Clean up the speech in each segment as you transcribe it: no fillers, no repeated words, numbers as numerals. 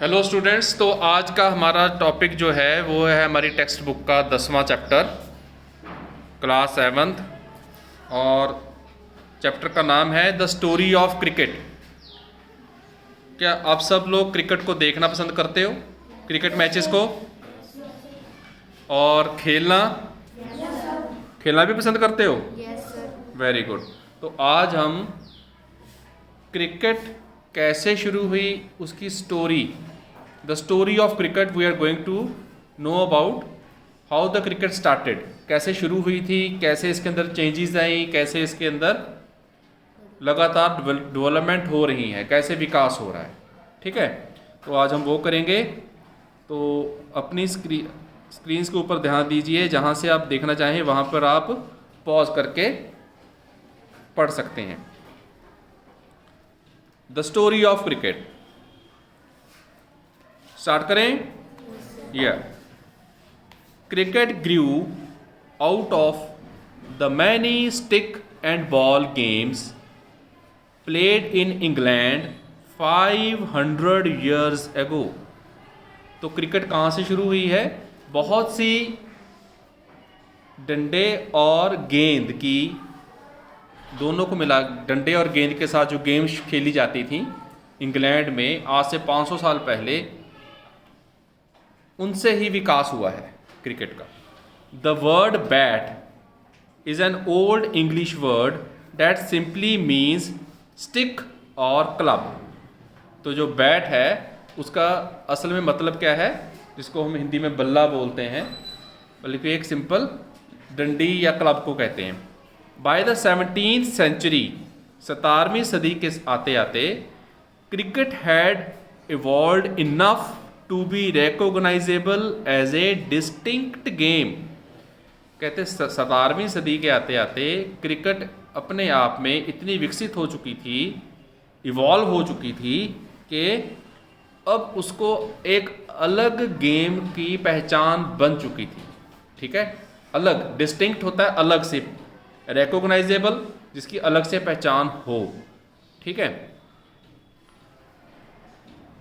Hello students. तो आज का हमारा टॉपिक जो है वो है हमारी टेक्स्ट बुक का 10वां चैप्टर, क्लास 7th, और चैप्टर का नाम है द स्टोरी ऑफ क्रिकेट। क्या आप सब लोग क्रिकेट को देखना पसंद करते हो, क्रिकेट मैचेस को, और खेलना खेलना भी पसंद करते हो? Yes sir. Very good. तो आज हम क्रिकेट कैसे शुरू हुई उसकी story, the story of cricket, we are going to know about how the cricket started, कैसे शुरू हुई थी, कैसे इसके अंदर चेंजेस आई, कैसे इसके अंदर लगातार डेवलपमेंट हो रही है, कैसे विकास हो रहा है। ठीक है, तो आज हम वो करेंगे। तो अपनी स्क्रीन्स के ऊपर ध्यान दीजिए, जहाँ से आप देखना चाहें वहाँ पर आप पॉज करके पढ़ सकते हैं। The story of cricket, start करें। Cricket grew out of the many stick and ball games played in England 500 years ago। तो क्रिकेट कहाँ से शुरू हुई है? बहुत सी डंडे और गेंद की, दोनों को मिला, डंडे और गेंद के साथ जो गेम्स खेली जाती थी इंग्लैंड में आज से 500 साल पहले, उनसे ही विकास हुआ है क्रिकेट का। The word bat is an old English word that simply means stick और क्लब। तो जो बैट है उसका असल में मतलब क्या है, जिसको हम हिंदी में बल्ला बोलते हैं, बल्कि एक सिंपल डंडी या क्लब को कहते हैं। बाय द 17th century, 17वीं सदी के आते आते cricket had evolved enough to be recognizable as a distinct game. कहते 17वीं सदी के आते आते क्रिकेट अपने आप में इतनी विकसित हो चुकी थी, इवॉल्व हो चुकी थी, कि अब उसको एक अलग गेम की पहचान बन चुकी थी। ठीक है, अलग, डिस्टिंक्ट होता है अलग से, रिकॉग्नाइजेबल जिसकी अलग से पहचान हो। ठीक है,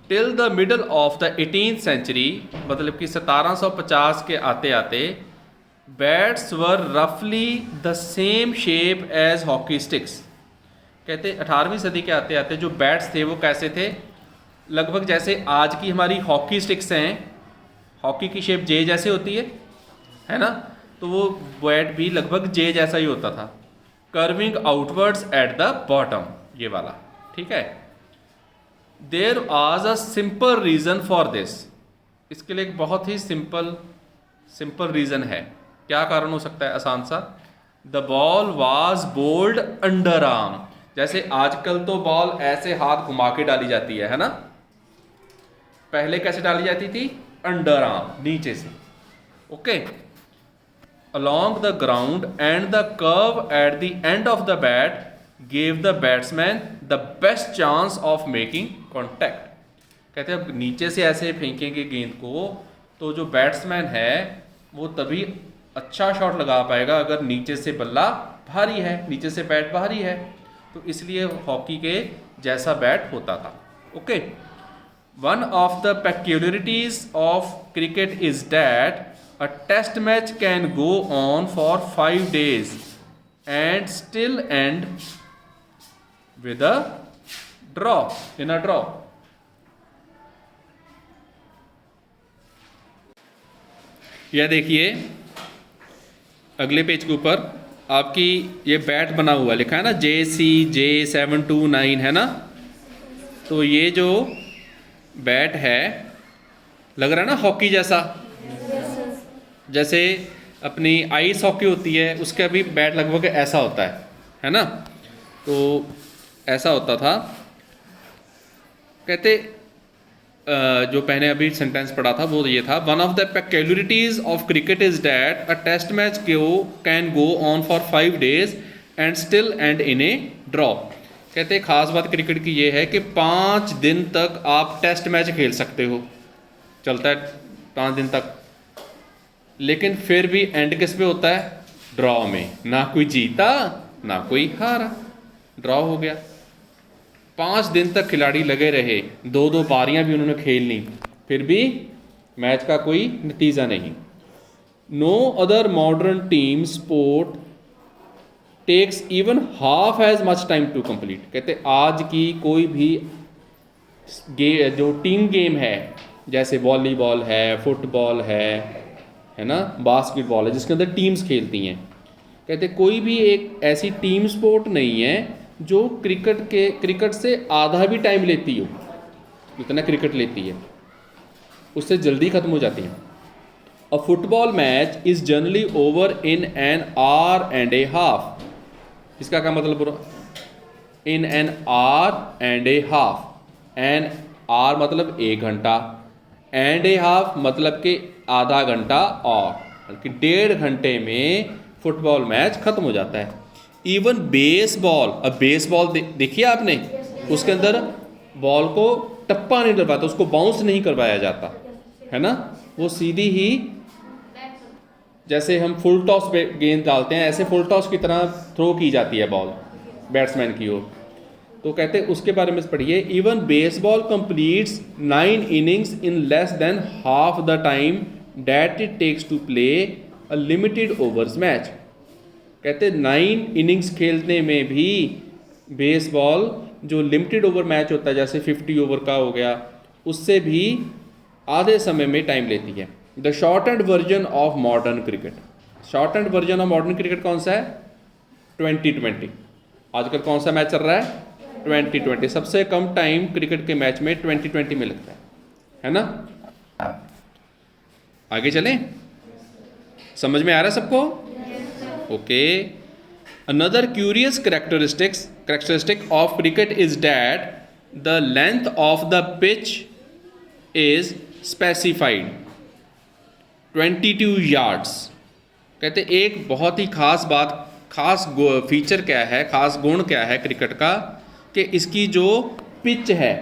till the middle of the 18th century, मतलब कि 1750 के आते आते बैट्स वर रफली the same shape as hockey sticks. कहते 18वीं सदी के आते आते जो बैट्स थे वो कैसे थे? लगभग जैसे आज की हमारी हॉकी स्टिक्स हैं, हॉकी की शेप जे जैसे होती है ना, तो वो बैट भी लगभग जे जैसा ही होता था, curving outwards at the bottom, ये वाला। ठीक है, there was a simple reason for this. इसके लिए एक बहुत ही सिंपल रीज़न है। क्या कारण हो सकता है? आसान सा, the ball was bowled underarm. जैसे आजकल तो बॉल ऐसे हाथ घुमा के डाली जाती है ना, पहले कैसे डाली जाती थी? अंडर आर्म, नीचे से। Okay, along the ground and the curve at the end of the bat gave the batsman the best chance of making contact। कहते हैं अब नीचे से ऐसे फेंकेंगे गेंद को तो जो बैट्समैन है वो तभी अच्छा शॉट लगा पाएगा अगर नीचे से बल्ला भारी है, नीचे से बैट भारी है। तो इसलिए हॉकी के जैसा बैट होता था। Okay, one of the peculiarities of cricket is that a test match can go on for 5 days and still end with a draw, in a draw। यह देखिए अगले पेज के ऊपर आपकी ये बैट बना हुआ लिखा है ना, JCJ729 है ना। तो ये जो बैट है लग रहा है ना हॉकी जैसा, जैसे अपनी आइस हॉकी होती है उसका भी बैट लगभग ऐसा होता है ना। तो ऐसा होता था। कहते जो मैंने अभी सेंटेंस पढ़ा था वो ये था, one of the peculiarities of cricket is that a test match can go on for 5 days and still end in a draw. कहते खास बात क्रिकेट की ये है कि 5 दिन तक आप टेस्ट मैच खेल सकते हो, चलता है 5 दिन तक, लेकिन फिर भी एंड किस पे होता है? ड्रॉ में। ना कोई जीता ना कोई हारा, ड्रॉ हो गया। 5 दिन तक खिलाड़ी लगे रहे, 2-2 पारियां भी उन्होंने खेल ली, फिर भी मैच का कोई नतीजा नहीं। No other modern team sport takes even half as much time to complete. कहते आज की कोई भी जो टीम गेम है, जैसे वॉलीबॉल है, फुटबॉल है ना, बास्केटबॉल है, जिसके अंदर टीम्स खेलती हैं, कहते कोई भी एक ऐसी टीम स्पोर्ट नहीं है जो क्रिकेट से आधा भी टाइम लेती हो, जितना क्रिकेट लेती है उससे जल्दी ख़त्म हो जाती है। अ football match is generally over in an hour and a half. इसका क्या मतलब पूरा? In an hour and a half. An hour मतलब 1 घंटा, एंड ए हाफ मतलब कि आधा घंटा, और बल्कि 1.5 घंटे में फुटबॉल मैच ख़त्म हो जाता है। इवन बेसबॉल, अब बेसबॉल देखिए आपने, उसके अंदर बॉल को टप्पा नहीं डलवाता, उसको बाउंस नहीं करवाया जाता है ना, वो सीधी ही जैसे हम फुल टॉस पे गेंद डालते हैं, ऐसे फुल टॉस की तरह थ्रो की जाती है बॉल बैट्समैन की ओर। तो कहते हैं उसके बारे में पढ़िए, even baseball completes 9 innings in less than half the time that it takes to play a limited overs match. कहते 9 इनिंग्स खेलने में भी बेसबॉल जो लिमिटेड ओवर मैच होता है, जैसे 50 ओवर का हो गया, उससे भी आधे समय में टाइम लेती है। The short and version of modern cricket. Short and version of modern cricket कौन सा है? 2020। आजकल कौन सा मैच चल रहा है? 2020। सबसे कम टाइम क्रिकेट के मैच में 2020 में लगता है ना। आगे चलें, समझ में आ रहा है सबको? Okay. Another curious characteristic of cricket is that the length of the pitch is specified 22 yards. कहते एक बहुत ही खास बात, खास फीचर क्या है, खास गुण क्या है क्रिकेट का, कि इसकी जो पिच है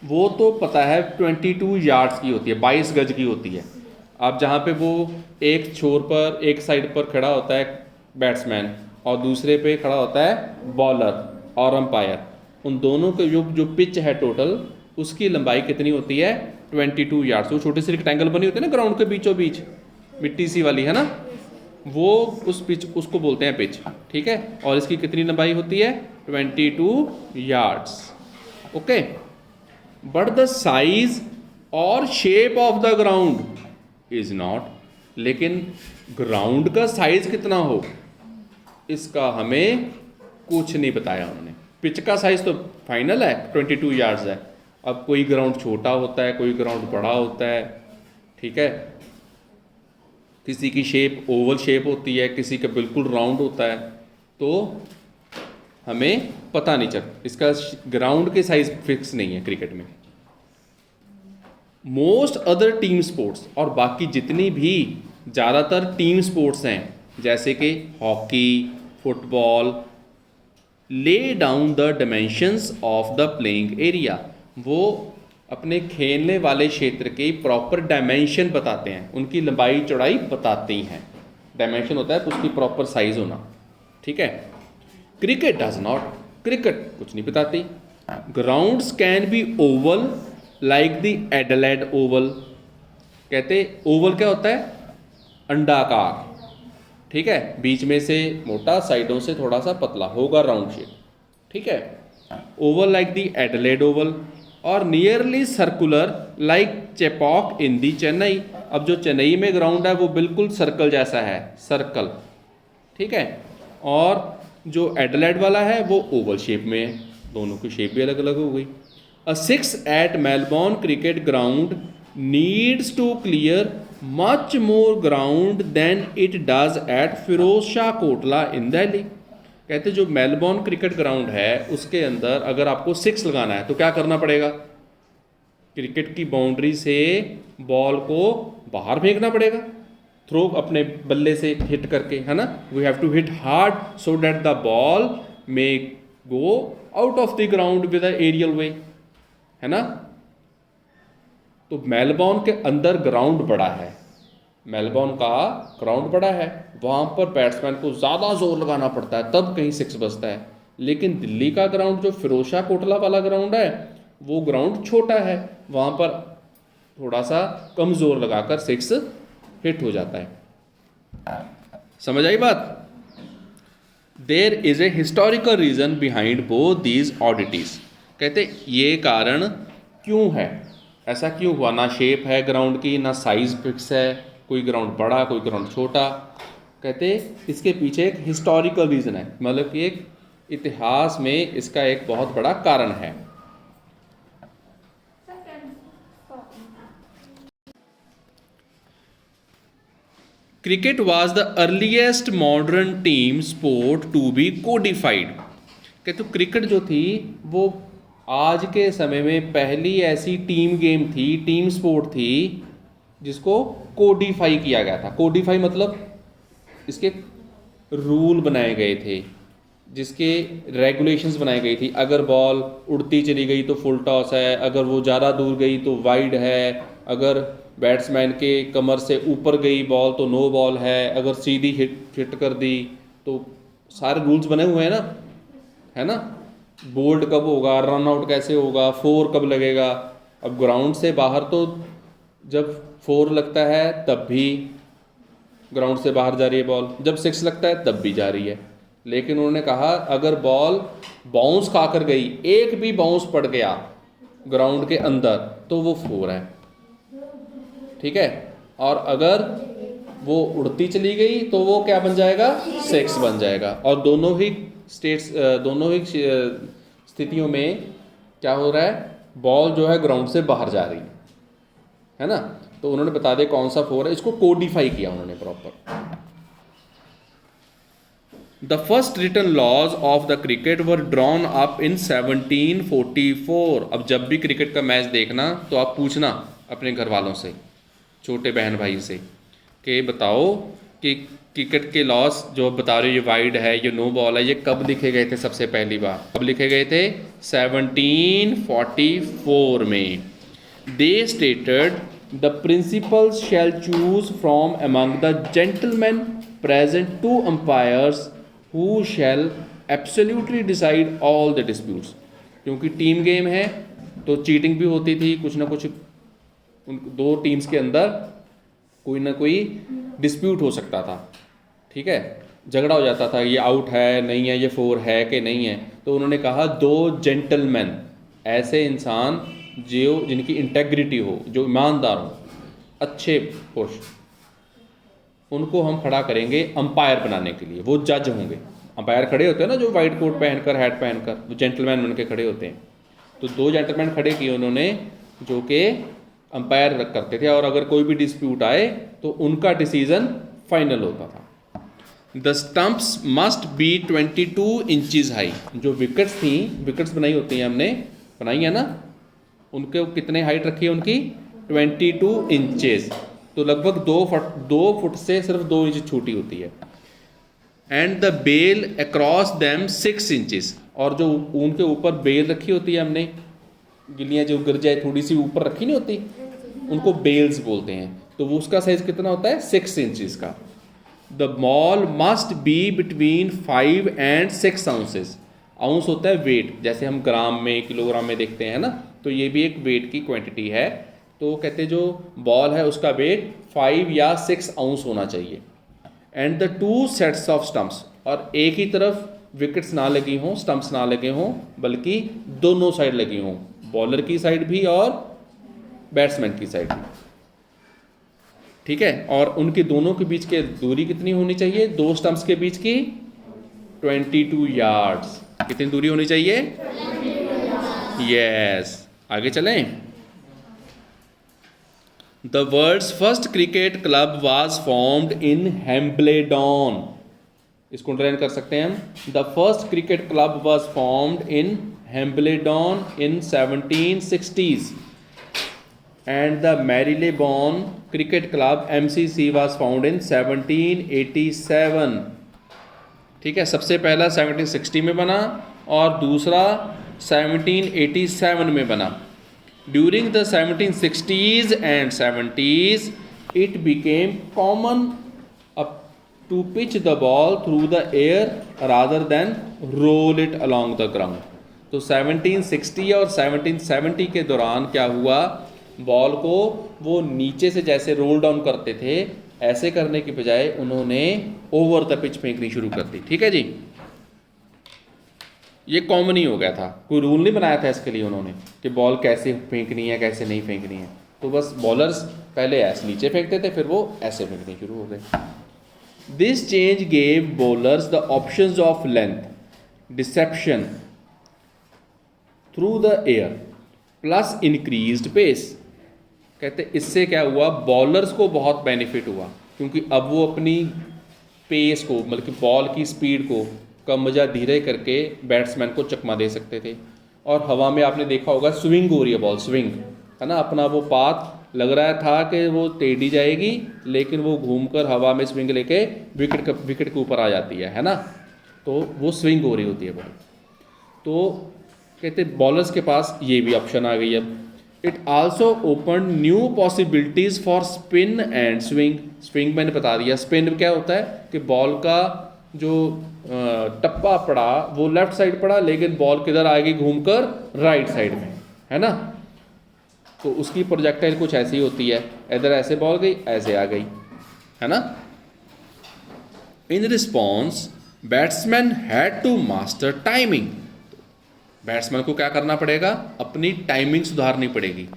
वो तो पता है 22 यार्ड्स की होती है, 22 गज की होती है। अब जहाँ पे वो एक छोर पर, एक साइड पर खड़ा होता है बैट्समैन और दूसरे पे खड़ा होता है बॉलर और अंपायर, उन दोनों के जो पिच है टोटल, उसकी लंबाई कितनी होती है? 22 यार्ड्स। वो छोटी सी रेक्टेंगल बनी होती है ना ग्राउंड के बीचों बीच, मिट्टी सी वाली, है ना, वो उस पिच, उसको बोलते हैं पिच, ठीक है। और इसकी कितनी लंबाई होती है? 22 yards. Okay. But the size और shape of the ground is not, लेकिन ग्राउंड का साइज कितना हो इसका हमें कुछ नहीं बताया उन्होंने। पिच का साइज तो फाइनल है 22 यार्ड्स है। अब कोई ग्राउंड छोटा होता है, कोई ग्राउंड बड़ा होता है, ठीक है, किसी की शेप ओवल शेप होती है, किसी का बिल्कुल राउंड होता है, तो हमें पता नहीं चलता, इसका ग्राउंड के साइज फिक्स नहीं है क्रिकेट में। मोस्ट अदर टीम स्पोर्ट्स, और बाकी जितनी भी ज़्यादातर टीम स्पोर्ट्स हैं, जैसे कि hockey, football, lay down the dimensions of the playing area, वो अपने खेलने वाले क्षेत्र के प्रॉपर डायमेंशन बताते हैं, उनकी लंबाई चौड़ाई बताती हैं। डायमेंशन होता है उसकी प्रॉपर साइज होना, ठीक है। क्रिकेट डज नॉट, क्रिकेट कुछ नहीं बताती। Grounds can be oval like the Adelaide Oval. कहते ओवल क्या होता है? अंडाकार, ठीक है, बीच में से मोटा, साइडों से थोड़ा सा पतला होगा, राउंड शेप, ठीक है। Oval like the Adelaide Oval, और नियरली सर्कुलर लाइक चेपॉक इन दी चेन्नई। अब जो चेन्नई में ग्राउंड है वो बिल्कुल सर्कल जैसा है, सर्कल, ठीक है। और जो एडलेड वाला है वो ओवल शेप में है, दोनों की शेप भी अलग अलग हो गई। A 6 at Melbourne cricket ground needs to clear much more ground than it does at Firoz Shah Kotla in Delhi. कहते जो मेलबोर्न क्रिकेट ग्राउंड है उसके अंदर अगर आपको 6 लगाना है तो क्या करना पड़ेगा? क्रिकेट की बाउंड्री से बॉल को बाहर फेंकना पड़ेगा, थ्रो अपने बल्ले से हिट करके, है ना। We have to hit hard so that the ball may go out of the ground with a aerial way, है ना। तो मेलबोर्न के अंदर ग्राउंड बड़ा है, मेलबोर्न का ग्राउंड बड़ा है, वहाँ पर बैट्समैन को ज़्यादा जोर लगाना पड़ता है तब कहीं 6 बजता है। लेकिन दिल्ली का ग्राउंड जो फिरोजशाह कोटला वाला ग्राउंड है वो ग्राउंड छोटा है, वहाँ पर थोड़ा सा कम जोर लगाकर 6 हिट हो जाता है। समझ आई बात? There is a historical reason behind both these oddities. कहते ये कारण क्यों है, ऐसा क्यों हुआ, ना शेप है ग्राउंड की, ना साइज फिक्स है, कोई ग्राउंड बड़ा कोई ग्राउंड छोटा। कहते इसके पीछे एक हिस्टोरिकल रीज़न है, मतलब कि एक इतिहास में इसका एक बहुत बड़ा कारण है। Cricket was the earliest modern team sport to be codified. कहते क्रिकेट जो थी वो आज के समय में पहली ऐसी टीम गेम थी, टीम स्पोर्ट थी जिसको कोडिफाई किया गया था। कोडिफाई मतलब इसके रूल बनाए गए थे, जिसके रेगुलेशंस बनाई गई थी। अगर बॉल उड़ती चली गई तो फुल टॉस है, अगर वो ज़्यादा दूर गई तो वाइड है, अगर बैट्समैन के कमर से ऊपर गई बॉल तो नो बॉल है, अगर सीधी हिट कर दी तो सारे रूल्स बने हुए हैं ना, है ना। बोल्ड कब होगा, रन आउट कैसे होगा, 4 कब लगेगा। अब ग्राउंड से बाहर तो जब 4 लगता है तब भी ग्राउंड से बाहर जा रही है बॉल, जब 6 लगता है तब भी जा रही है। लेकिन उन्होंने कहा अगर बॉल बाउंस खाकर गई, एक भी बाउंस पड़ गया ग्राउंड के अंदर तो वो 4 है, ठीक है। और अगर वो उड़ती चली गई तो वो क्या बन जाएगा, 6 बन जाएगा। और दोनों ही स्थितियों में क्या हो रहा है, बॉल जो है ग्राउंड से बाहर जा रही है ना। तो उन्होंने बता दिया कौन सा 4 है, इसको कोडिफाई किया उन्होंने proper. The first written laws of the cricket were drawn up in 1744। अब जब भी क्रिकेट का मैच देखना तो आप पूछना अपने घर वालों से, छोटे बहन भाई से, कि बताओ कि क्रिकेट के लॉस जो बता रहे हो, ये वाइड है, ये नो बॉल है, ये कब लिखे गए थे सबसे पहली बार, कब लिखे गए थे, 1744 में। They stated the principals shall choose from among the gentleman present 2 umpires who shall absolutely decide all the disputes. क्योंकि टीम गेम है तो चीटिंग भी होती थी, कुछ ना कुछ उन 2 टीम्स के अंदर कोई ना कोई डिस्प्यूट हो सकता था, ठीक है, झगड़ा हो जाता था, ये आउट है नहीं है, ये 4 है कि नहीं है। तो उन्होंने कहा 2 जेंटलमैन, ऐसे इंसान जो जिनकी इंटेग्रिटी हो, जो ईमानदार हो, अच्छे पुरुष, उनको हम खड़ा करेंगे अंपायर बनाने के लिए। वो जज होंगे, अंपायर खड़े होते हैं ना जो वाइट कोट पहनकर, हैट पहनकर, वो जेंटलमैन बन के खड़े होते हैं। तो 2 जेंटलमैन खड़े किए उन्होंने जो कि अंपायर करते थे, और अगर कोई भी डिस्प्यूट आए तो उनका डिसीजन फाइनल होता था। The stumps must be 22 inches high. जो विकेट्स थी, विकेट्स बनाई होती हैं हमने, बनाई है ना, उनके कितने हाइट रखी है उनकी, 22 इंचेस, तो लगभग 2 फुट से सिर्फ 2 इंच छोटी होती है। And the bail across them 6 inches, और जो उनके ऊपर बेल रखी होती है हमने, गिल्लियाँ जो गिर जाए थोड़ी सी ऊपर रखी नहीं होती, उनको बेल्स बोलते हैं। तो वो उसका साइज कितना होता है, 6 इंचेस का। The ball must be between 5 and 6 ounces. Ounce होता है वेट, जैसे हम ग्राम में, किलोग्राम में देखते हैं ना, तो ये भी एक वेट की क्वांटिटी है। तो कहते जो बॉल है उसका वेट 5 या 6 आउंस होना चाहिए। And the 2 sets of stumps, और एक ही तरफ विकेट्स ना लगी हों, स्टम्प्स ना लगे हों, बल्कि दोनों साइड लगी हों, बॉलर की साइड भी और बैट्समैन की साइड भी, ठीक है। और उनके दोनों के बीच की दूरी कितनी होनी चाहिए, 2 स्टम्प्स के बीच की 22 यार्ड्स। कितनी दूरी होनी चाहिए, यस। आगे चलें। The world's first cricket club was formed in Hambledon. इसको अंडरलाइन कर सकते हैं हम। The first cricket club was formed in Hambledon in 1760s and the Marylebone Cricket Club MCC was found in 1787। ठीक है, सबसे पहला 1760 में बना और दूसरा 1787 में बना। During the 1760s and 70s it became common to pitch the ball through the air rather than roll it along the ground. तो 1760 और 1770 के दौरान क्या हुआ, बॉल को वो नीचे से जैसे रोल डाउन करते थे, ऐसे करने की बजाय उन्होंने ओवर द पिच फेंकनी शुरू कर दी। ठीक है जी, ये कॉमन ही हो गया था, कोई रूल नहीं बनाया था इसके लिए उन्होंने कि बॉल कैसे फेंकनी है कैसे नहीं फेंकनी है। तो बस बॉलर्स पहले ऐसे नीचे फेंकते थे, फिर वो ऐसे फेंकने शुरू हो गए। This change gave bowlers the options of length, deception through the air plus increased pace. कहते इससे क्या हुआ, बॉलर्स को बहुत बेनिफिट हुआ, क्योंकि अब वो अपनी पेस को, मतलब कि बॉल की स्पीड को कम या धीरे करके बैट्समैन को चकमा दे सकते थे। और हवा में आपने देखा होगा स्विंग हो रही है बॉल, स्विंग है ना, अपना वो पाथ लग रहा था कि वो टेढ़ी जाएगी, लेकिन वो घूमकर हवा में स्विंग लेके विकेट के ऊपर आ जाती है ना, तो वो स्विंग हो रही होती है बॉल। तो कहते बॉलर्स के पास ये भी ऑप्शन आ गई अब। It also open new possibilities for spin and swing. Swing मैंने बता दिया, स्पिन क्या होता है कि बॉल का जो टप्पा पड़ा वो लेफ्ट साइड पड़ा, लेकिन बॉल किधर आएगी, घूमकर राइट साइड में, है ना। तो उसकी प्रोजेक्टाइल कुछ ऐसी होती है, इधर ऐसे बॉल गई ऐसे आ गई, है ना। In response batsman had to master timing. Batsman को क्या करना पड़ेगा, अपनी टाइमिंग सुधारनी पड़ेगी।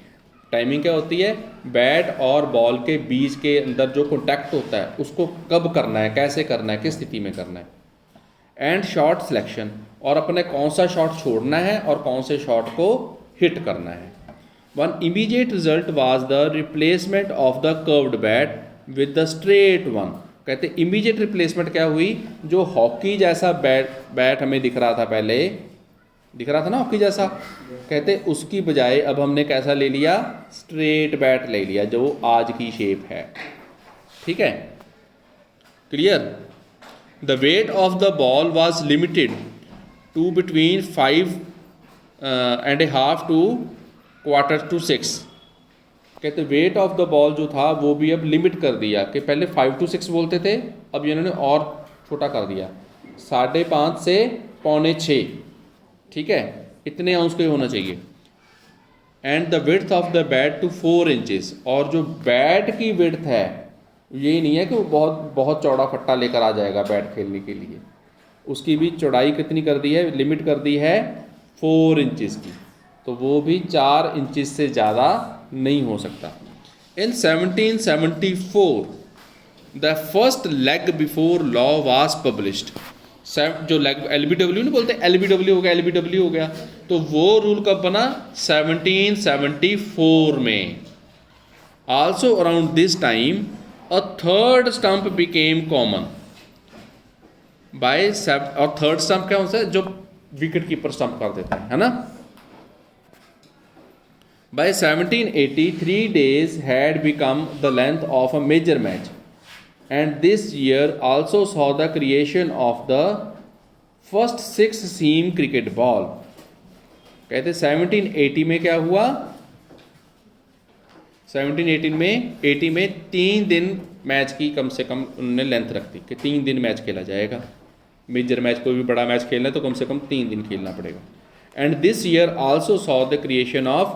टाइमिंग क्या होती है, बैट और बॉल के बीच के अंदर जो कॉन्टैक्ट होता है उसको कब करना है, कैसे करना है, किस स्थिति में करना है। एंड शॉट सिलेक्शन, और अपने कौन सा शॉट छोड़ना है और कौन से शॉट को हिट करना है। One immediate result was the replacement of the curved bat with the straight one. कहते इमीडिएट रिप्लेसमेंट क्या हुई, जो हॉकी जैसा बैट हमें दिख रहा था, पहले दिख रहा था ना हॉकी जैसा, कहते उसकी बजाय अब हमने कैसा ले लिया, स्ट्रेट बैट ले लिया, जो आज की शेप है। ठीक है, clear. The weight of the ball was limited to between 5.5 to 5:45। कहते वेट ऑफ द बॉल जो था वो भी अब लिमिट कर दिया, कि पहले 5 to 6 बोलते थे, अब इन्होंने और छोटा कर दिया, 5.5 से 5:45। ठीक है, इतने आउंस के होना चाहिए। And the width of the bat to 4 inches। और जो बैट की विड्थ है, ये नहीं है कि वो बहुत बहुत चौड़ा फट्टा लेकर आ जाएगा बैट खेलने के लिए, उसकी भी चौड़ाई कितनी कर दी है, लिमिट कर दी है 4 inches की, तो वो भी 4 inches से ज़्यादा नहीं हो सकता। इन 1774 the first leg before law was published. जो लेग LBW नहीं बोलते, LBW हो गया, LBW हो गया, तो वो रूल कब बना, 1774 में। Also around this time a third stump became common by, और थर्ड स्टंप क्या होता है, जो विकेट कीपर स्टंप कर देता है ना। By 1780 3 days had become the length of a major match, and this year also saw the creation of the first 6-seam cricket ball। कहते 1780 में क्या हुआ, 1780 में 3 दिन मैच की कम से कम उन्होंने लेंथ रख दी, कि 3 दिन मैच खेला जाएगा। मेजर मैच, कोई भी बड़ा मैच खेलना है तो कम से कम 3 दिन खेलना पड़ेगा। And this year also saw the creation of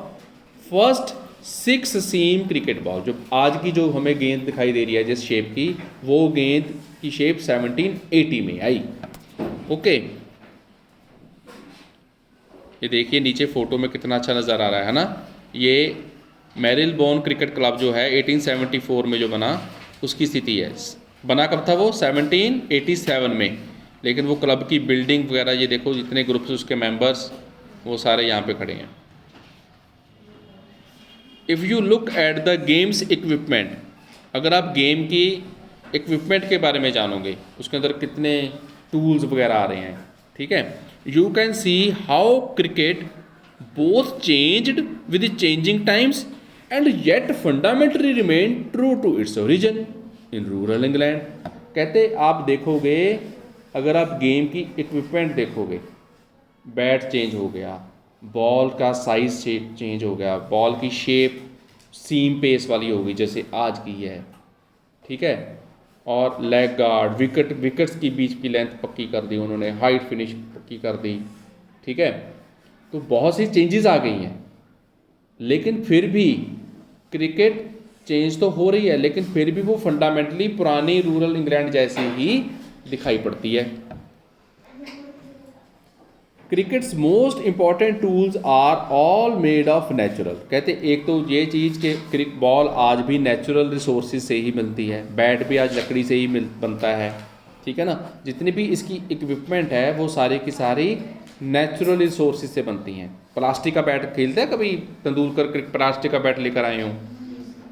first 6-seam cricket ball. जो आज की जो हमें गेंद दिखाई दे रही है जिस शेप की, वो गेंद की शेप 1780 में आई। ओके, ये देखिए नीचे फोटो में कितना अच्छा नज़र आ रहा है ना। ये मैरिलबोन क्रिकेट क्लब जो है 1874 में जो बना, उसकी स्थिति है। बना कब था वो, 1787 में, लेकिन वो क्लब की बिल्डिंग वगैरह ये देखो, जितने ग्रुप्स उसके मेंबर्स, वो सारे यहाँ पे खड़े हैं। If you look at the games equipment, अगर आप गेम की इक्विपमेंट के बारे में जानोगे, उसके अंदर कितने टूल्स वगैरह आ रहे हैं, ठीक है, you can see how cricket both changed with changing times and yet fundamentally remain true to its origin in rural England. कहते आप देखोगे, अगर आप गेम की इक्विपमेंट देखोगे, बैट चेंज हो गया, बॉल का साइज चेंज हो गया, बॉल की शेप सीम पेस वाली होगी जैसे आज की है, ठीक है, और लेग गार्ड, विकेट्स की बीच की लेंथ पक्की कर दी उन्होंने, हाइट फिनिश पक्की कर दी, ठीक है। तो बहुत सी चेंजेस आ गई हैं, लेकिन फिर भी क्रिकेट चेंज तो हो रही है, लेकिन फिर भी वो फंडामेंटली पुरानी रूरल इंग्लैंड जैसी ही दिखाई पड़ती है। Cricket's most important tools are all made of natural. कहते एक तो ये चीज़ कि क्रिक बॉल आज भी नेचुरल रिसोर्सेज से ही मिलती है, बैट भी आज लकड़ी से ही बनता है, ठीक है ना। जितनी भी इसकी इक्विपमेंट है वो सारी की सारी नेचुरल रिसोर्सेज से बनती हैं। प्लास्टिक का बैट खेलते हैं कभी, तेंदुलकर प्लास्टिक का बैट लेकर आए हों,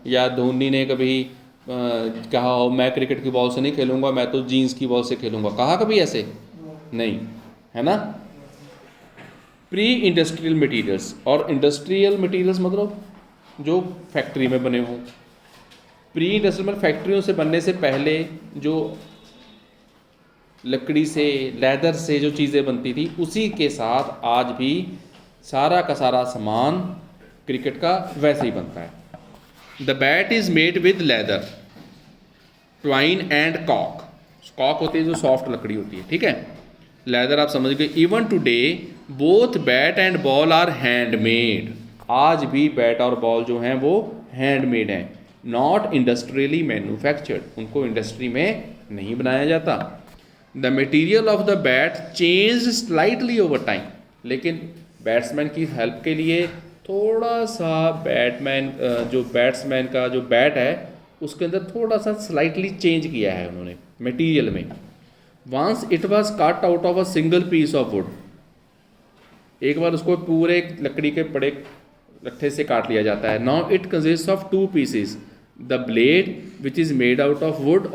या धोनी ने कभी कहा हो मैं क्रिकेट की बॉल से नहीं खेलूँगा, मैं तो जीन्स की बॉल से खेलूँगा, कहा कभी ऐसे? नहीं, है ना। प्री इंडस्ट्रियल मटेरियल्स, और इंडस्ट्रियल मटेरियल्स मतलब जो फैक्ट्री में बने हों। प्री इंडस्ट्रियल फैक्ट्रियों से बनने से पहले जो लकड़ी से, लेदर से जो चीज़ें बनती थी, उसी के साथ आज भी सारा का सारा सामान क्रिकेट का वैसे ही बनता है। The bat is made with leather, twine and कॉक। कॉक होती है जो सॉफ्ट लकड़ी होती है, ठीक है। लेदर आप समझ गए। Even today both bat and ball are handmade. आज भी बैट और बॉल जो हैं वो हैंडमेड हैं, नॉट इंडस्ट्रियली मैन्युफैक्चर्ड। उनको इंडस्ट्री में नहीं बनाया जाता। The material of the bat change slightly over time. लेकिन बैट्समैन की हेल्प के लिए थोड़ा सा जो बैट्समैन का जो बैट है उसके अंदर थोड़ा सा स्लाइटली चेंज किया है उन्होंने मटेरियल में। Once it was cut out of a single piece of wood. एक बार उसको पूरे लकड़ी के बड़े लट्ठे से काट लिया जाता है। Now it consist of two pieces, the blade which is made out of would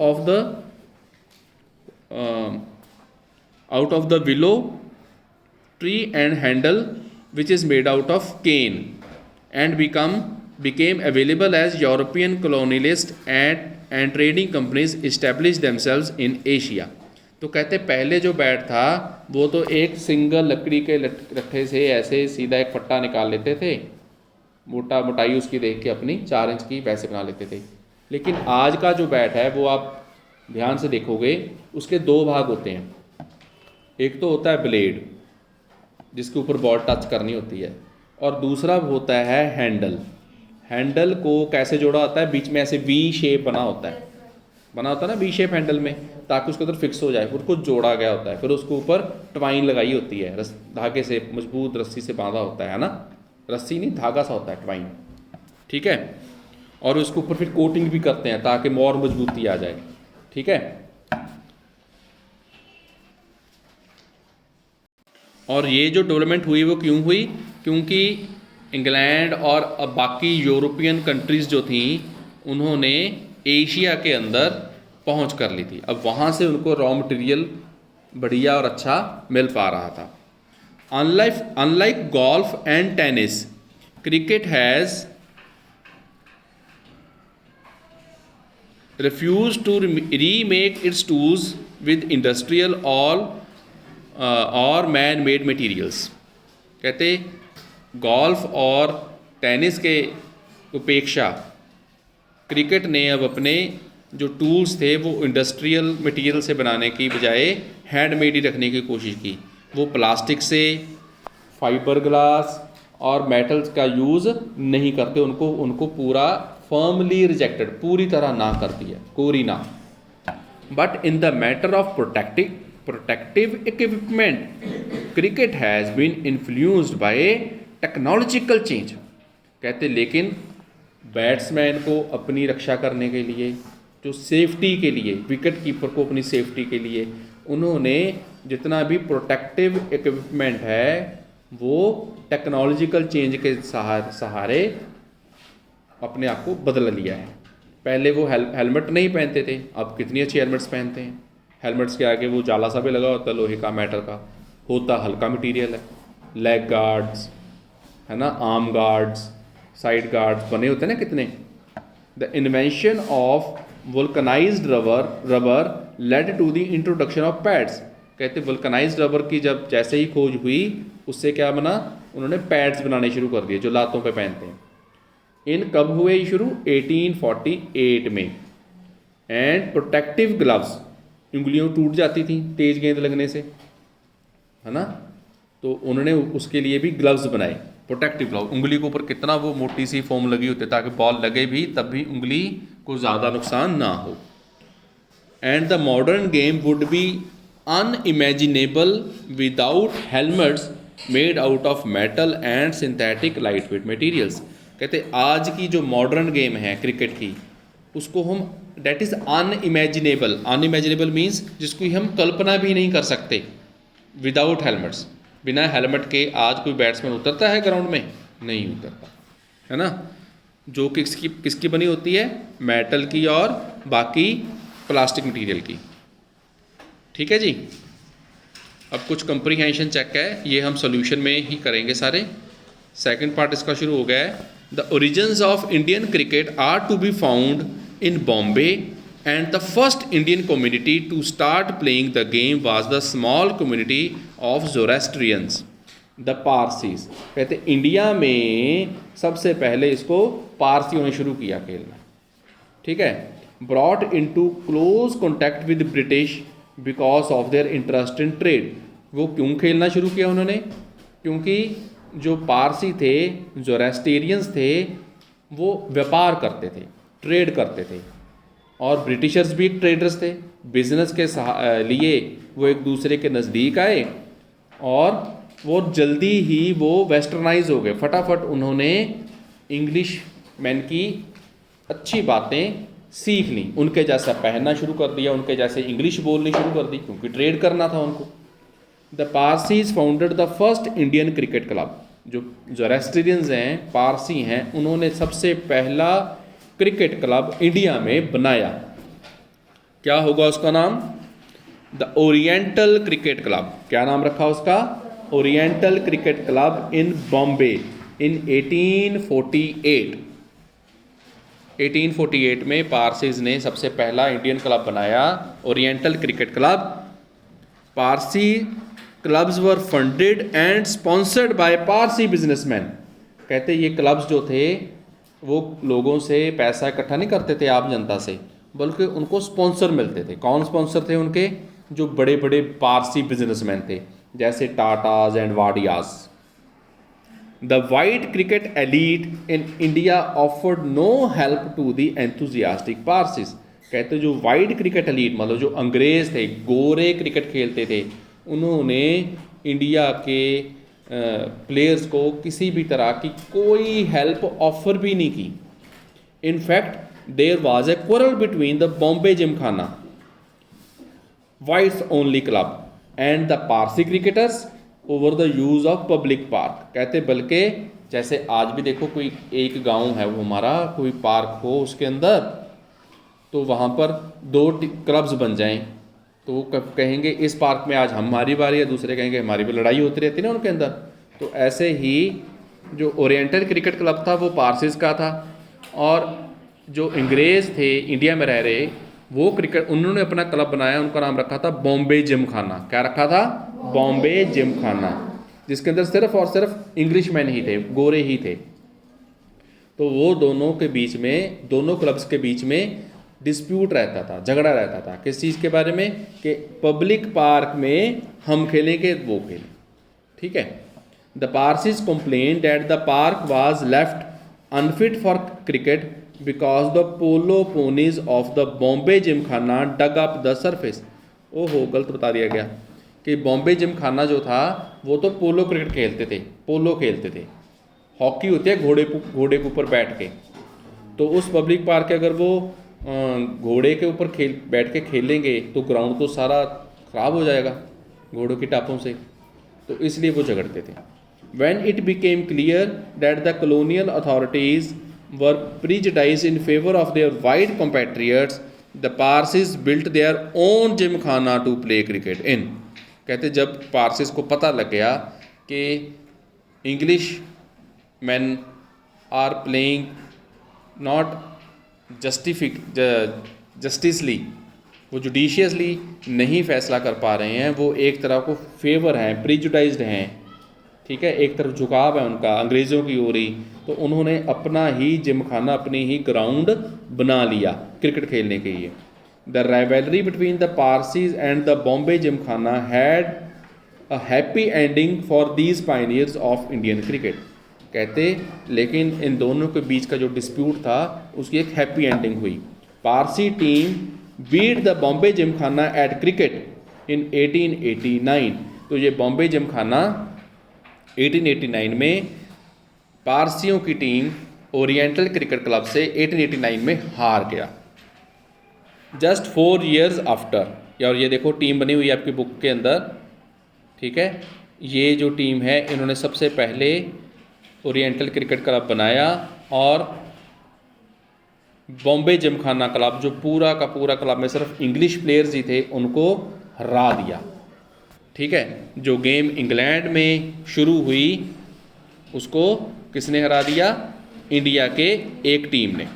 out of the willow tree, and handle which is made out of cane, and became available as European colonialists and trading companies established themselves in Asia। तो कहते पहले जो bat था वो तो एक single लकड़ी के लट्ठे से ऐसे सीधा एक फट्टा निकाल लेते थे, मोटाई उसकी देख के अपनी 4 इंच की वैसे बना लेते थे। लेकिन आज का जो बैट है वो आप ध्यान से देखोगे उसके 2 भाग होते हैं। एक तो होता है ब्लेड जिसके ऊपर बॉल टच करनी होती है, और दूसरा होता है हैंडल। हैंडल को कैसे जोड़ा होता है, बीच में ऐसे वी शेप बना होता है ना वी शेप हैंडल में, ताकि उसके अंदर फिक्स हो जाए। फिर उसको जोड़ा गया होता है, फिर उसके ऊपर ट्वाइन लगाई होती है, धागे से, मजबूत रस्सी से बांधा होता है ना, रस्सी नहीं धागा सा होता है, ट्वाइन, ठीक है। और उसके ऊपर फिर कोटिंग भी करते हैं ताकि और मजबूती आ जाए, ठीक है। और ये जो डेवलपमेंट हुई वो क्यों हुई? क्योंकि इंग्लैंड और अब बाकी यूरोपियन कंट्रीज़ जो थी उन्होंने एशिया के अंदर पहुंच कर ली थी। अब वहाँ से उनको रॉ मटेरियल बढ़िया और अच्छा मिल पा रहा था। Unlike golf and tennis, cricket has refused to remake its tools with industrial or man-made materials। कहते गोल्फ और टेनिस के उपेक्षा क्रिकेट ने अब अपने जो टूल्स थे वो इंडस्ट्रियल मटेरियल से बनाने की बजाय हैंडमेड ही रखने की कोशिश की। वो प्लास्टिक से, फाइबर ग्लास और मेटल्स का यूज़ नहीं करते, उनको पूरा फर्मली रिजेक्टेड, पूरी तरह ना कर दिया, कोरी ना। But in the matter of protective equipment cricket has been influenced by technological change. कहते लेकिन बैट्समैन को अपनी रक्षा करने के लिए, जो सेफ्टी के लिए, विकेट कीपर को अपनी सेफ्टी के लिए उन्होंने जितना भी प्रोटेक्टिव इक्विपमेंट है वो टेक्नोलॉजिकल चेंज के सहारे अपने आप को बदल लिया है। पहले वो हेलमेट नहीं पहनते थे, अब कितनी अच्छी हेलमेट्स पहनते हैं। हेलमेट्स के आगे वो जाला सा भी लगा होता है, लोहे का, मेटल का होता, हल्का मटेरियल है। लेग गार्ड्स है ना, आर्म गार्ड्स, साइड गार्ड्स बने होते हैं ना कितने। The invention of vulcanized rubber led to the introduction of pads. कहते वल्कनाइज्ड रबर की जब जैसे ही खोज हुई उससे क्या बना, उन्होंने पैड्स बनाने शुरू कर दिए जो लातों पे पहनते हैं। इन कब हुए शुरू? 1848 में। एंड प्रोटेक्टिव ग्लव्स, उंगलियों टूट जाती थी तेज गेंद लगने से, है ना, तो उन्होंने उसके लिए भी ग्लव्स बनाए, प्रोटेक्टिव ग्लव। उंगली के ऊपर कितना वो मोटी सी फोम लगी होती है ताकि बॉल लगे भी तब भी उंगली को ज़्यादा नुकसान ना हो। And the modern game would be unimaginable without helmets made out of metal and synthetic light weight materials. कहते आज की जो मॉडर्न गेम है क्रिकेट की, उसको हम that is unimaginable, unimaginable means जिसको हम कल्पना भी नहीं कर सकते, विदाउट हेलमेट्स, बिना हेलमेट के आज कोई बैट्समैन उतरता है ग्राउंड में? नहीं उतरता, है ना। जो किसकी किसकी बनी होती है? मेटल की और बाकी प्लास्टिक मटेरियल की। ठीक है जी। अब कुछ कंप्रीहेंशन चेक है, ये हम सॉल्यूशन में ही करेंगे सारे। सेकंड पार्ट इसका शुरू हो गया है। The origins of Indian cricket are to be found in Bombay and the first Indian community to start playing the game was the small community of Zoroastrians the Parsis. कहते इंडिया में सबसे पहले इसको पारसियों ने शुरू किया खेलना। ठीक है। Brought into close contact with British because of their interest in trade. वो क्यों खेलना शुरू किया उन्होंने? क्योंकि जो पारसी थे, जोरेस्टेरियंस थे, वो व्यापार करते थे, ट्रेड करते थे, और ब्रिटिशर्स भी ट्रेडर्स थे। बिजनेस के लिए वो एक दूसरे के नज़दीक आए और वो जल्दी ही वो वेस्टर्नाइज हो गए। फटाफट उन्होंने इंग्लिश मैन की अच्छी बातें सीख ली, उनके जैसा पहनना शुरू कर दिया, उनके जैसे इंग्लिश बोलनी शुरू कर दी, क्योंकि ट्रेड करना था उनको। The Parsis founded the first Indian cricket club. जो जोरेस्ट्रियंस हैं, पारसी हैं, उन्होंने सबसे पहला क्रिकेट क्लब इंडिया में बनाया। क्या होगा उसका नाम? The Oriental Cricket Club. क्या नाम रखा उसका? Oriental Cricket Club in Bombay in 1848। 1848 में पारसीज ने सबसे पहला इंडियन क्लब बनाया, Oriental Cricket Club. Parsi clubs were funded and sponsored by Parsi businessman. कहते ये क्लब्स जो थे वो लोगों से पैसा इकट्ठा नहीं करते थे, आम जनता से, बल्कि उनको स्पॉन्सर मिलते थे। कौन स्पॉन्सर थे उनके? जो बड़े बड़े पारसी बिजनेसमैन थे, जैसे Tatas and Wadias. The white cricket elite in India offered no help to the enthusiastic Parsis. कहते जो वाइट क्रिकेट एलीट, मतलब जो अंग्रेज थे, गोरे क्रिकेट खेलते थे, उन्होंने इंडिया के प्लेयर्स को किसी भी तरह की कोई हेल्प ऑफर भी नहीं की। In fact there was a quarrel between the Bombay Gymkhana whites only club and the Parsi cricketers over the use of public park. कहते बल्कि जैसे आज भी देखो, कोई एक गांव है वो हमारा, कोई पार्क हो उसके अंदर, तो वहाँ पर दो क्लब्स बन जाएं, तो वो कहेंगे इस पार्क में आज हमारी बारी है, दूसरे कहेंगे हमारी भी, लड़ाई होती रहती ना उनके अंदर। तो ऐसे ही जो ओरिएंटल क्रिकेट क्लब था वो पारसीज का था, और जो अंग्रेज़ थे इंडिया में रह रहे, वो क्रिकेट उन्होंने अपना क्लब बनाया, उनका नाम रखा था बॉम्बे जिमखाना। क्या रखा था? बॉम्बे जिमखाना, जिसके अंदर सिर्फ और सिर्फ इंग्लिश मैन ही थे, गोरे ही थे। तो वो दोनों के बीच में, दोनों क्लब्स के बीच में डिस्प्यूट रहता था, झगड़ा रहता था। किस चीज़ के बारे में? कि पब्लिक पार्क में हम खेलेंगे, वो खेलें। ठीक है। The Parsis complain that the park was left unfit for cricket because the polo ponies of the Bombay Gymkhana dug up the surface. ओहो, गलत बता दिया गया कि बॉम्बे जिमखाना जो था वो तो पोलो क्रिकेट खेलते थे, पोलो खेलते थे, हॉकी होती है घोड़े के ऊपर बैठ के। तो उस पब्लिक पार्क के अगर वो घोड़े के ऊपर बैठ के खेलेंगे तो ग्राउंड तो सारा ख़राब हो जाएगा घोड़ों की टापों से, तो इसलिए वो झगड़ते थे। When it became clear that the colonial authorities were prejudiced in favor of their white compatriots, the Parsis built their own gymkhana to play cricket in। कहते जब पारसिस को पता लग गया कि Englishman are playing not justly, वो judiciously नहीं फैसला कर पा रहे हैं, वो एक तरह को फेवर हैं, प्रीजुडाइज्ड हैं, ठीक है, एक तरफ झुकाव है उनका अंग्रेज़ों की ओर ही, तो उन्होंने अपना ही जिमखाना, अपनी ही ग्राउंड बना लिया क्रिकेट खेलने के लिए। The rivalry between the Parsis and the Bombay Gymkhana had a happy ending for these pioneers of Indian cricket. कहते लेकिन इन दोनों के बीच का जो डिस्प्यूट था उसकी एक हैप्पी एंडिंग हुई। Parsi team beat the Bombay Gymkhana at cricket in 1889। तो ये बॉम्बे जिमखाना 1889 में पारसियों की टीम ओरिएंटल क्रिकेट क्लब से 1889 में हार गया। जस्ट 4 years आफ्टर, और ये देखो टीम बनी हुई है आपकी बुक के अंदर, ठीक है। ये जो टीम है इन्होंने सबसे पहले ओरिएंटल क्रिकेट क्लब बनाया और बॉम्बे जिमखाना क्लब जो पूरा का पूरा क्लब में सिर्फ इंग्लिश प्लेयर्स ही थे उनको हरा दिया, ठीक है। जो गेम इंग्लैंड में शुरू हुई उसको किसने हरा दिया? इंडिया के एक टीम ने।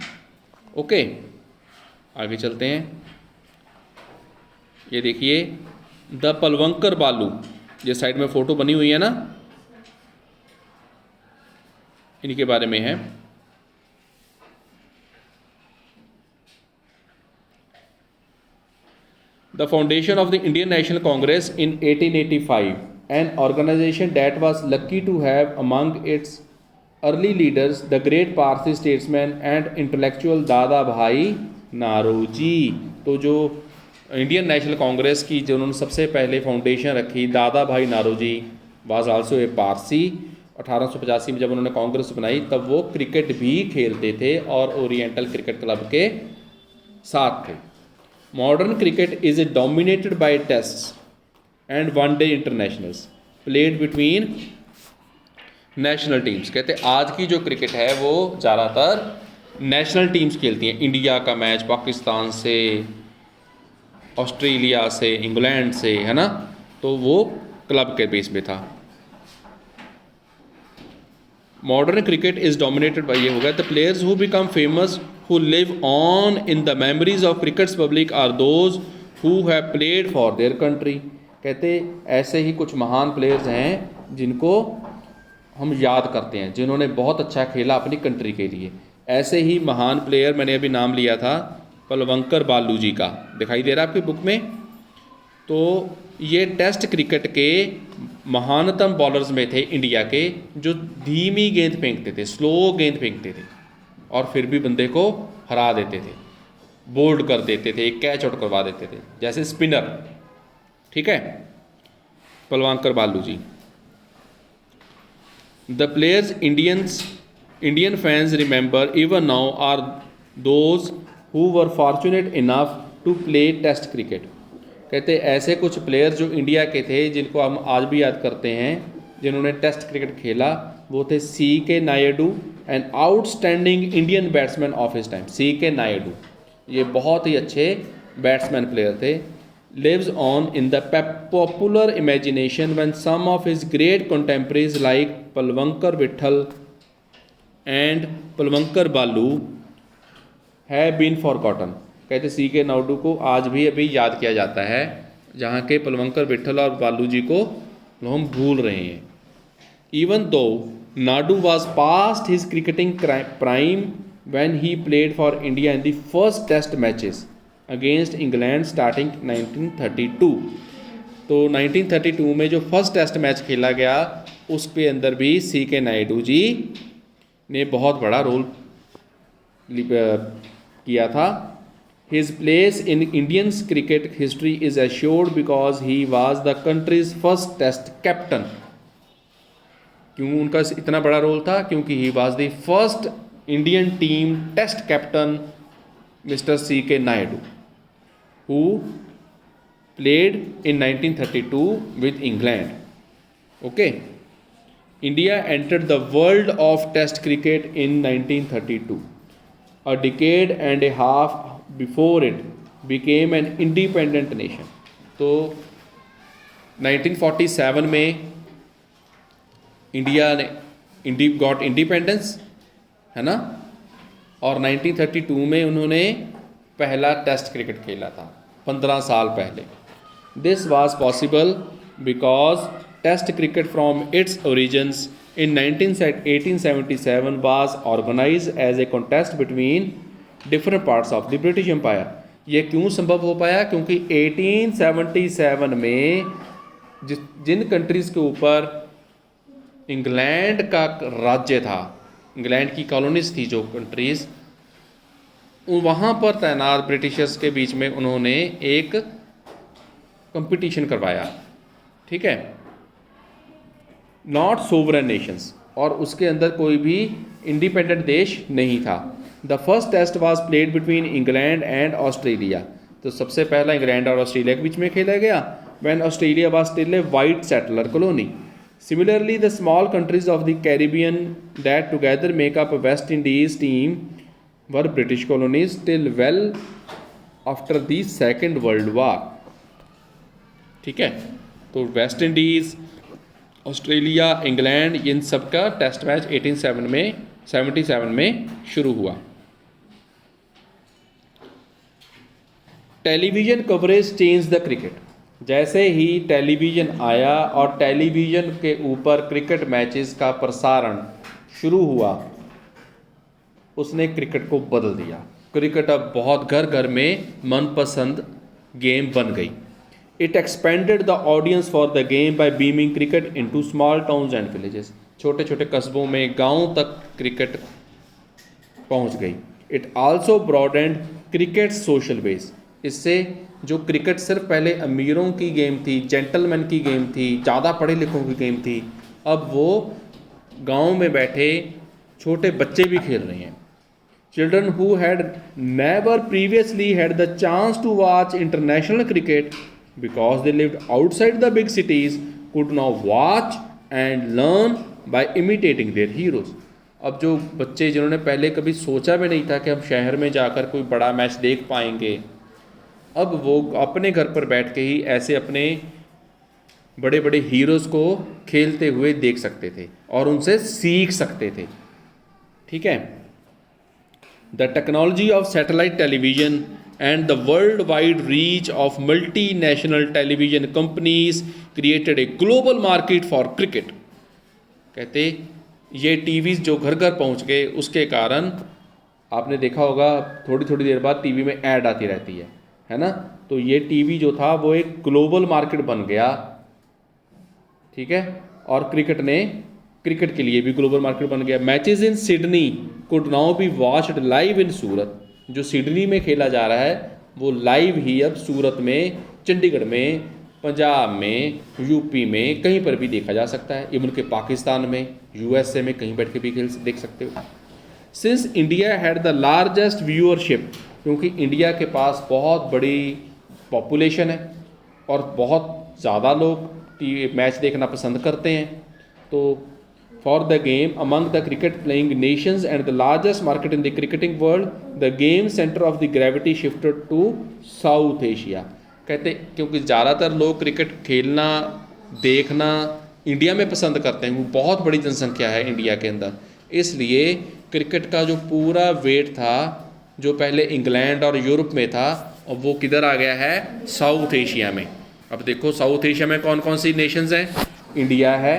ओके, आगे चलते हैं। ये देखिए द पलवंकर बालू, ये साइड में फोटो बनी हुई है ना, इनके बारे में है। The foundation of the Indian National Congress in 1885, an organization that was lucky to have among its early leaders the great Parsi statesman and intellectual दादा भाई नारोजी। तो जो इंडियन नेशनल कांग्रेस की जो उन्होंने सबसे पहले फाउंडेशन रखी, Dadabhai Naoroji was also a Parsi. 1885 में जब उन्होंने कांग्रेस बनाई तब वो क्रिकेट भी खेलते थे और ओरिएंटल क्रिकेट क्लब के साथ थे। Modern cricket is dominated by tests and one day internationals played between national teams. कहते आज की जो क्रिकेट है वो ज़्यादातर नेशनल टीम्स खेलती हैं। इंडिया का मैच पाकिस्तान से, ऑस्ट्रेलिया से, इंग्लैंड से, है ना, तो वो क्लब के बेस पे था। Modern cricket is dominated by, ये हो गया। The players who become famous who live on in the memories of cricket's public are those who have played for their country। कहते ऐसे ही कुछ महान प्लेयर्स हैं जिनको हम याद करते हैं, जिन्होंने बहुत अच्छा खेला अपनी कंट्री के लिए। ऐसे ही महान प्लेयर मैंने अभी नाम लिया था पलवंकर बालू जी का, दिखाई दे रहा है आपकी बुक में। तो ये टेस्ट क्रिकेट के महानतम बॉलर्स में थे इंडिया के, जो धीमी गेंद फेंकते थे, स्लो गेंद फेंकते थे और फिर भी बंदे को हरा देते थे, बोल्ड कर देते थे, एक कैच आउट करवा देते थे, जैसे स्पिनर, ठीक है, Palwankar Baloo ji. The players Indian fans remember even now are those who were fortunate enough to play test cricket. कहते ऐसे कुछ प्लेयर्स जो इंडिया के थे जिनको हम आज भी याद करते हैं, जिन्होंने टेस्ट क्रिकेट खेला, वो थे C.K. Naidu, an outstanding Indian batsman of his time. C.K. Naidu ये बहुत ही अच्छे बैट्समैन प्लेयर थे। Lives on in the popular imagination when some of his great contemporaries like Palwankar Vithal and Palwankar Baloo have been forgotten. कहते C.K. नायडू को आज भी अभी याद किया जाता है, जहाँ के पलवंकर विठल और बालू जी को हम भूल रहे हैं। Even though Naidu was past his cricketing prime when he played for India in the first test matches against England starting 1932। तो 1932 में जो फर्स्ट टेस्ट मैच खेला गया उस पे अंदर भी C.K. नायडू जी ने बहुत बड़ा रोल किया था। His place in Indian cricket history is assured because he was the country's first test captain। क्यों उनका इतना बड़ा रोल था? क्योंकि he was the first Indian team test captain mister C.K. Naidu who played in 1932 with England. Okay, India entered the world of test cricket in 1932, a decade and a half before it became an independent nation. तो 1947 में India ने got independence, है ना, और 1932 में उन्होंने पहला test cricket खेला था 15 साल पहले। This was possible because test cricket from its origins in 1877 was organised as a contest between different parts of the British Empire. ये क्यों संभव हो पाया? क्योंकि 1877 में जिन कंट्रीज़ के ऊपर इंग्लैंड का राज्य था, इंग्लैंड की कॉलोनीज थी जो कंट्रीज़, वहाँ पर तैनात ब्रिटिशर्स के बीच में उन्होंने एक कंपटीशन करवाया, ठीक है, नॉट सोवरेन नेशंस, और उसके अंदर कोई भी इंडिपेंडेंट देश नहीं था। The first test was played between England and Australia. तो सबसे पहला इंग्लैंड और ऑस्ट्रेलिया के बीच में खेला गया when Australia was still a white settler colony. Similarly the small countries of the Caribbean that together make up West Indies team were British colonies till well after the second world war. ठीक है, तो West Indies, Australia, England, इन सब का test match 1877 में शुरू हुआ। Television coverage change the cricket. जैसे ही टेलीविज़न आया और टेलीविज़न के ऊपर क्रिकेट मैचेस का प्रसारण शुरू हुआ, उसने क्रिकेट को बदल दिया। क्रिकेट अब बहुत घर घर में मनपसंद गेम बन गई। It expanded the audience for the game by beaming cricket into small towns and villages. छोटे छोटे कस्बों में, गाँव तक क्रिकेट पहुंच गई। It also broadened cricket's social base. इससे जो क्रिकेट सिर्फ पहले अमीरों की गेम थी, जेंटलमैन की गेम थी, ज़्यादा पढ़े लिखों की गेम थी, अब वो गाँव में बैठे छोटे बच्चे भी खेल रहे हैं। Children who had never previously had the chance to watch international cricket because they lived outside the big cities could now watch and learn by imitating their heroes. अब जो बच्चे जिन्होंने पहले कभी सोचा भी नहीं था कि हम शहर में जाकर कोई बड़ा मैच देख पाएंगे, अब वो अपने घर पर बैठ के ही ऐसे अपने बड़े बड़े हीरोज़ को खेलते हुए देख सकते थे और उनसे सीख सकते थे। ठीक है, the technology of satellite television and the worldwide reach of multinational television companies created a global market for cricket. कहते ये टीवीज़ जो घर घर पहुंच गए, उसके कारण आपने देखा होगा थोड़ी थोड़ी देर बाद टीवी में ऐड आती रहती है ना, तो ये टीवी जो था वो एक ग्लोबल मार्केट बन गया। ठीक है, और क्रिकेट के लिए भी ग्लोबल मार्केट बन गया। Matches in Sydney could now be watched live in Surat. जो सिडनी में खेला जा रहा है वो लाइव ही अब सूरत में, चंडीगढ़ में, पंजाब में, यूपी में, कहीं पर भी देखा जा सकता है। इवन के पाकिस्तान में, यूएसए में कहीं बैठ के भी देख सकते हो। Since India had the largest viewership, क्योंकि इंडिया के पास बहुत बड़ी पॉपुलेशन है और बहुत ज़्यादा लोग मैच देखना पसंद करते हैं, तो for the game among the cricket playing nations and the largest market in the cricketing world, the game center of the gravity shifted to South Asia. कहते क्योंकि ज़्यादातर लोग क्रिकेट खेलना, देखना इंडिया में पसंद करते हैं, बहुत बड़ी जनसंख्या है इंडिया के अंदर, इसलिए क्रिकेट का जो पूरा वेट था जो पहले इंग्लैंड और यूरोप में था, अब वो किधर आ गया है? साउथ एशिया में। अब देखो साउथ एशिया में कौन कौन सी नेशंस हैं? इंडिया है,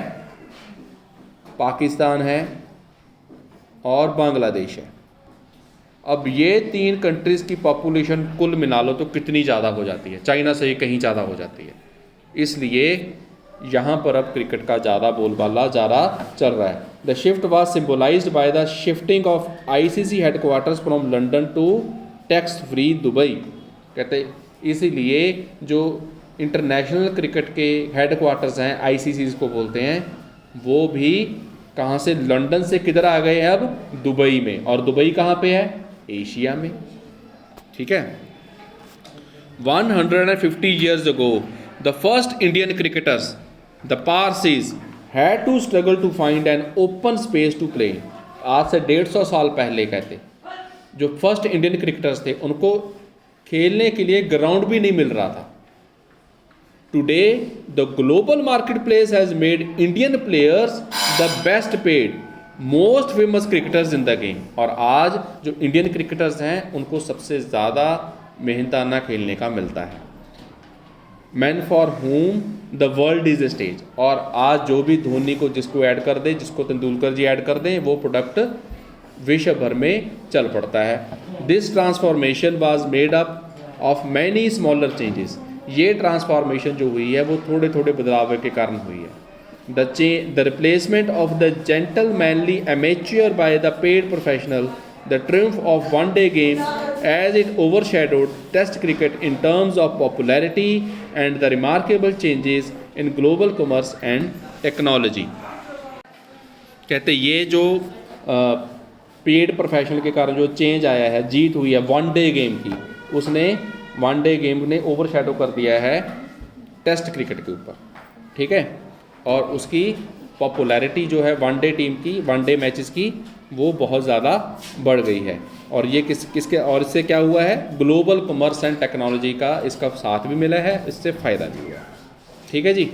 पाकिस्तान है और बांग्लादेश है। अब ये 3 कंट्रीज़ की पॉपुलेशन कुल मिला लो तो कितनी ज़्यादा हो जाती है? चाइना से ही कहीं ज़्यादा हो जाती है। इसलिए यहाँ पर अब क्रिकेट का ज़्यादा बोलबाला ज़्यादा चल रहा है। The shift was symbolised by the shifting of ICC headquarters from London to tax free Dubai. कहते इसीलिए जो इंटरनेशनल क्रिकेट के हेडक्वार्टर्स हैं, आईसीसी को बोलते हैं, वो भी कहाँ से? लंदन से किधर आ गए हैं? अब दुबई में। और दुबई कहाँ पे है? एशिया में। ठीक है, 150 years ago the first Indian cricketers, the Parsis, had to struggle to find an open space to play. आज से 150 साल पहले कहते जो फर्स्ट इंडियन क्रिकेटर्स थे उनको खेलने के लिए ग्राउंड भी नहीं मिल रहा था। Today, the global marketplace has made Indian players the best paid, most famous cricketers in the game. और आज जो इंडियन क्रिकेटर्स हैं उनको सबसे ज़्यादा मेहनताना खेलने का मिलता है। Man for home the world is a stage. और आज जो भी धोनी को जिसको ऐड कर दे, जिसको तेंदुलकर जी ऐड कर दें, वो प्रोडक्ट विश्व भर में चल पड़ता है। This transformation was made up of many smaller changes. ये ट्रांसफॉर्मेशन जो हुई है वो थोड़े थोड़े बदलाव के कारण हुई है। The replacement of the gentlemanly amateur by the paid professional, the triumph of one day game as it overshadowed Test cricket in terms of popularity and the remarkable changes in global commerce and technology। कहते ये जो paid professional के कारण जो change आया है, जीत हुई है वन डे गेम की, उसने वन डे गेम ने ओवरशैडो कर दिया है टेस्ट क्रिकेट के ऊपर, ठीक है। और उसकी पॉपुलैरिटी जो है वन डे टीम की, वन डे मैचेस की, वो बहुत ज़्यादा बढ़ गई है। और ये किसके और इससे क्या हुआ है, ग्लोबल कॉमर्स एंड टेक्नोलॉजी का इसका साथ भी मिला है, इससे फ़ायदा भी हुआ है, ठीक है जी।